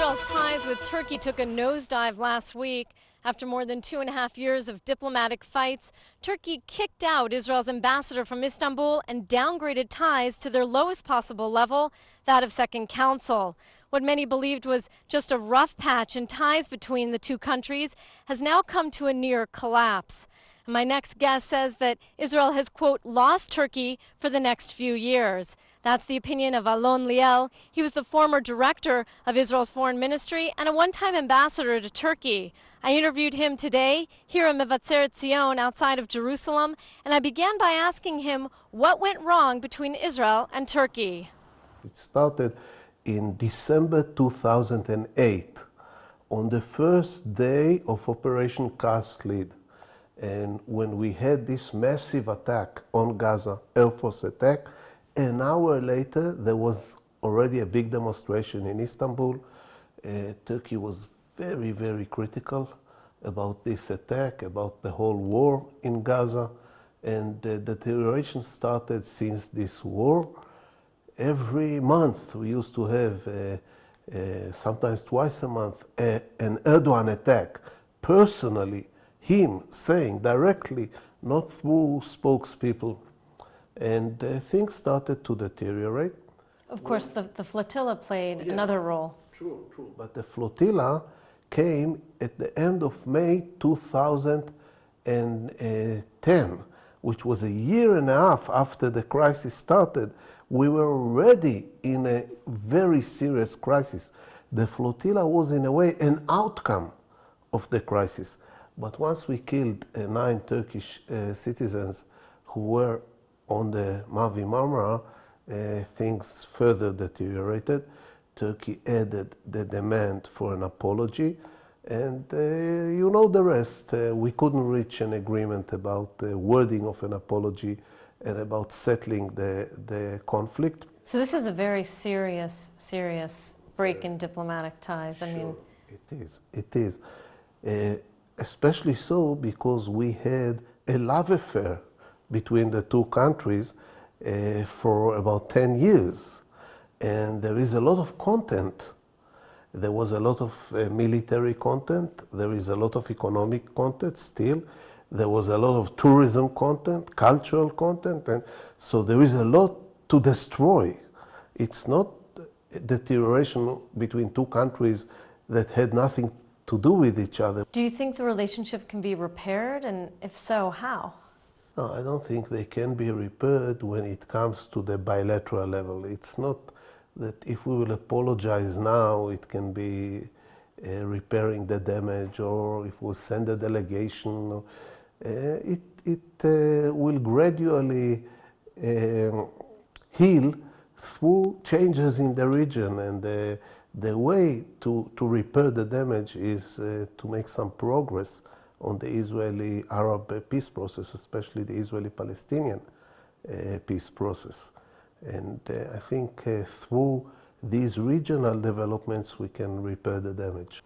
Israel's ties with Turkey took a nosedive last week. After more than 2.5 years of diplomatic fights, Turkey kicked out Israel's ambassador from Istanbul and downgraded ties to their lowest possible level, that of second counsel. What many believed was just a rough patch in ties between the two countries has now come to a near collapse. My next guest says that Israel has, quote, lost Turkey for the next few years. That's the opinion of Alon Leal. He was the former director of Israel's foreign ministry and a one-time ambassador to Turkey. I interviewed him today here in Mevatzeret Zion outside of Jerusalem, and I began by asking him what went wrong between Israel and Turkey. It started in December 2008, on the first day of Operation Cast Lead. And when we had this massive attack on Gaza, Air Force attack, an hour later there was already a big demonstration in Istanbul. Turkey was very, very critical about this attack, about the whole war in Gaza. And the deterioration started since this war. Every month we used to have, sometimes twice a month, an Erdogan attack, personally, him saying directly, not through spokespeople. And things started to deteriorate. Of course, the flotilla played another role. True. But the flotilla came at the end of May 2010, which was a year and a half after the crisis started. We were already in a very serious crisis. The flotilla was, in a way, an outcome of the crisis. But once we killed 9 Turkish citizens who were on the Mavi Marmara, things further deteriorated. Turkey added the demand for an apology, and you know the rest. We couldn't reach an agreement about the wording of an apology and about settling the conflict. So this is a very serious break in diplomatic ties. Sure, I mean, it is. Especially so because we had a love affair between the two countries for about 10 years. And there is a lot of content. There was a lot of military content. There is a lot of economic content still. There was a lot of tourism content, cultural content. And so there is a lot to destroy. It's not a deterioration between two countries that had nothing to do with each other. do you think the relationship can be repaired? And if so, how? No, I don't think they can be repaired when it comes to the bilateral level. It's not that if we will apologize now, it can be repairing the damage, or if we'll send a delegation. It will gradually heal through changes in the region. And the way to repair the damage is to make some progress on the Israeli-Arab peace process, especially the Israeli-Palestinian peace process. And I think through these regional developments we can repair the damage.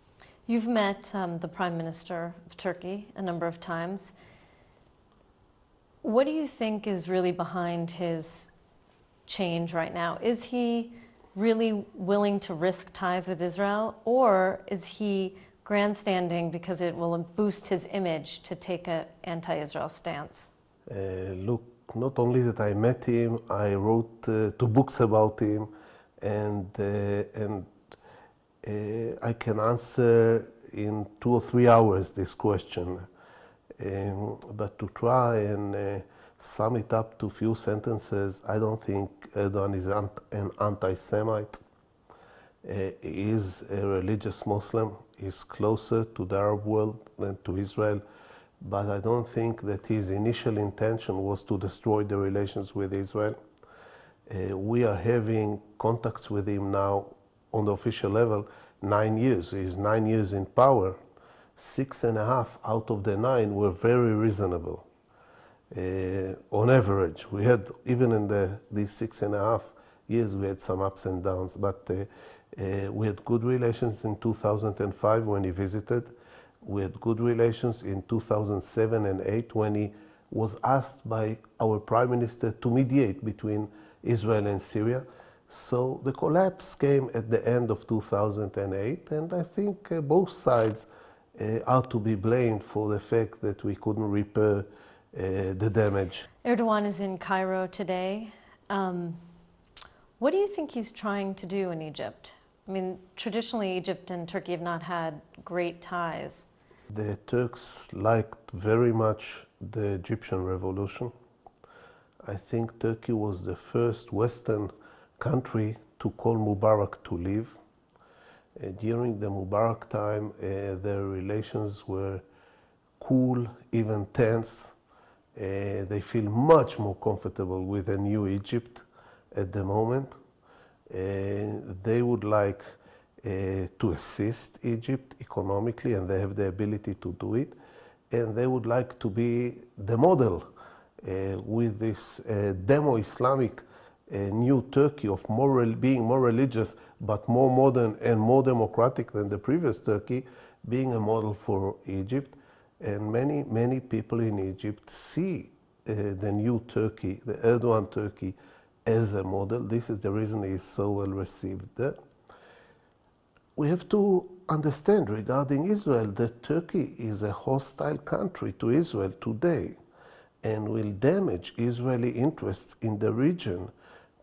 You've met the Prime Minister of Turkey a number of times. What do you think is really behind his change right now? Is he really willing to risk ties with Israel, or is he grandstanding because it will boost his image to take an anti-Israel stance? Look, not only that I met him, I wrote 2 books about him, and I can answer in 2 or 3 hours this question. But to try and sum it up to a few sentences, I don't think Erdogan is an anti-Semite. He is a religious Muslim. He's closer to the Arab world than to Israel. But I don't think that his initial intention was to destroy the relations with Israel. We are having contacts with him now on the official level 9 years. He's 9 years in power. 6.5 out of the 9 were very reasonable. On average, we had, even in these 6.5 years, we had some ups and downs, but we had good relations in 2005 when he visited. We had good relations in 2007 and 2008 when he was asked by our Prime Minister to mediate between Israel and Syria. So the collapse came at the end of 2008, and I think both sides are to be blamed for the fact that we couldn't repair the damage. Erdogan is in Cairo today. What do you think he's trying to do in Egypt? I mean, traditionally, Egypt and Turkey have not had great ties. The Turks liked very much the Egyptian revolution. I think Turkey was the first Western country to call Mubarak to leave. During the Mubarak time, their relations were cool, even tense. They feel much more comfortable with a new Egypt at the moment. They would like to assist Egypt economically, and they have the ability to do it. And they would like to be the model with this demo-Islamic new Turkey of being more religious but more modern and more democratic than the previous Turkey, being a model for Egypt. And many people in Egypt see the new Turkey, the Erdogan Turkey, as a model. This is the reason he is so well received there. We have to understand regarding Israel that Turkey is a hostile country to Israel today and will damage Israeli interests in the region,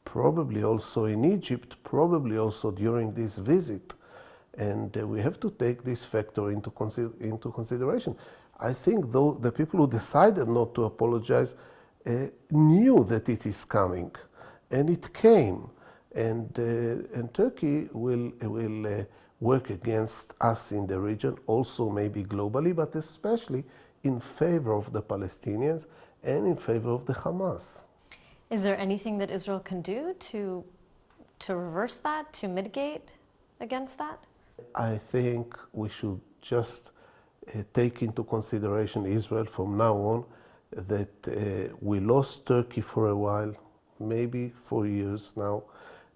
probably also in Egypt, probably also during this visit. And we have to take this factor into consideration. I think though the people who decided not to apologize knew that it is coming, and it came. And Turkey will work against us in the region, also maybe globally, but especially in favor of the Palestinians and in favor of the Hamas. Is there anything that Israel can do to reverse that, to mitigate against that? I think we should just take into consideration Israel from now on, that we lost Turkey for a while, maybe for years now,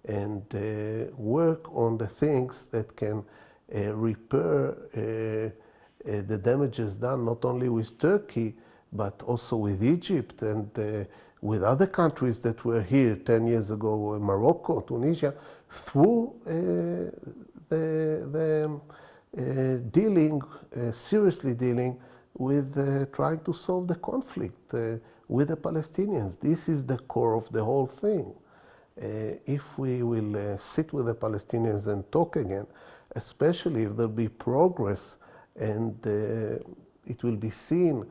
and work on the things that can repair the damages done not only with Turkey but also with Egypt and with other countries that were here 10 years ago, Morocco, Tunisia, through seriously dealing with trying to solve the conflict with the Palestinians. This is the core of the whole thing. If we will sit with the Palestinians and talk again, especially if there'll be progress and it will be seen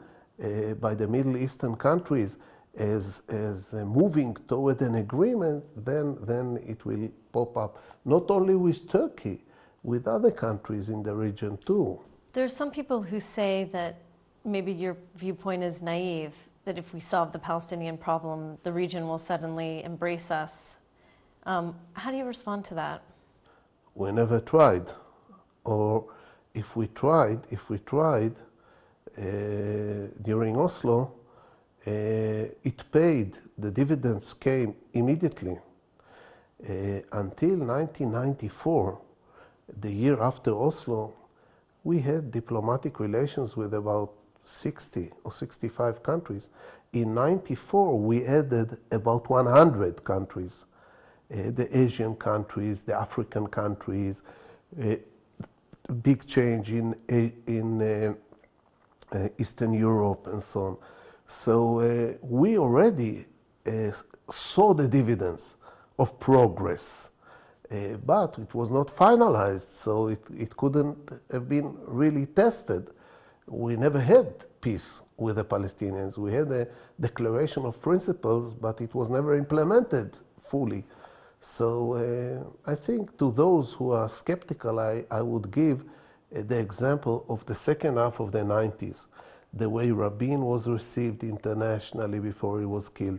by the Middle Eastern countries as moving toward an agreement, then it will pop up, not only with Turkey, with other countries in the region too. There are some people who say that maybe your viewpoint is naive, that if we solve the Palestinian problem, the region will suddenly embrace us. How do you respond to that? We never tried. Or if we tried during Oslo, it paid, the dividends came immediately. Until 1994, the year after Oslo, we had diplomatic relations with about 60 or 65 countries. In 94, we added about 100 countries. The Asian countries, the African countries, big change in Eastern Europe and so on. So we already saw the dividends of progress, but it was not finalized, so it couldn't have been really tested. We never had peace with the Palestinians. We had a declaration of principles, but it was never implemented fully. So I think to those who are skeptical, I would give the example of the second half of the 90s, the way Rabin was received internationally before he was killed,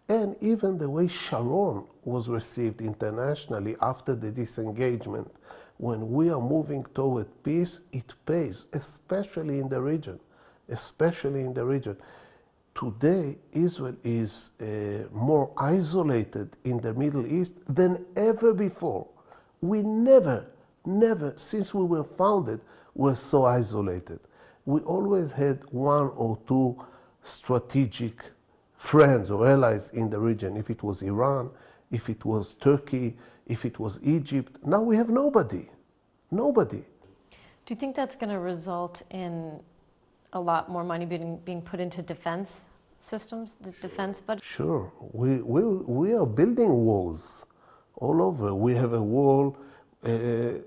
and even the way Sharon was received internationally after the disengagement. When we are moving toward peace, it pays, especially in the region, especially in the region. Today, Israel is more isolated in the Middle East than ever before. We never, since we were founded, were so isolated. We always had one or two strategic friends or allies in the region. If it was Iran, if it was Turkey, if it was Egypt. Now we have nobody. Nobody. Do you think that's going to result in a lot more money being put into defense systems, the defense budget? Sure. We are building walls all over. We have a wall in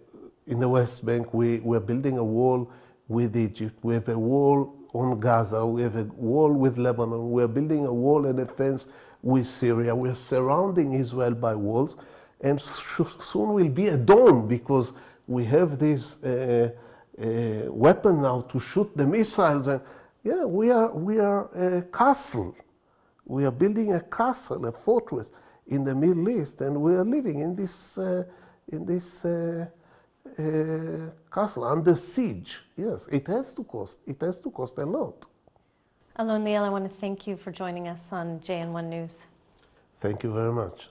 the West Bank. We're building a wall with Egypt. We have a wall on Gaza. We have a wall with Lebanon. We're building a wall and a fence with Syria. We're surrounding Israel by walls. And soon will be a dome, because we have this weapon now to shoot the missiles. And yeah, we are a castle. We are building a castle, a fortress in the Middle East, and we are living in this castle under siege. Yes, it has to cost. It has to cost a lot. Alon Leal, I want to thank you for joining us on JN1 News. Thank you very much.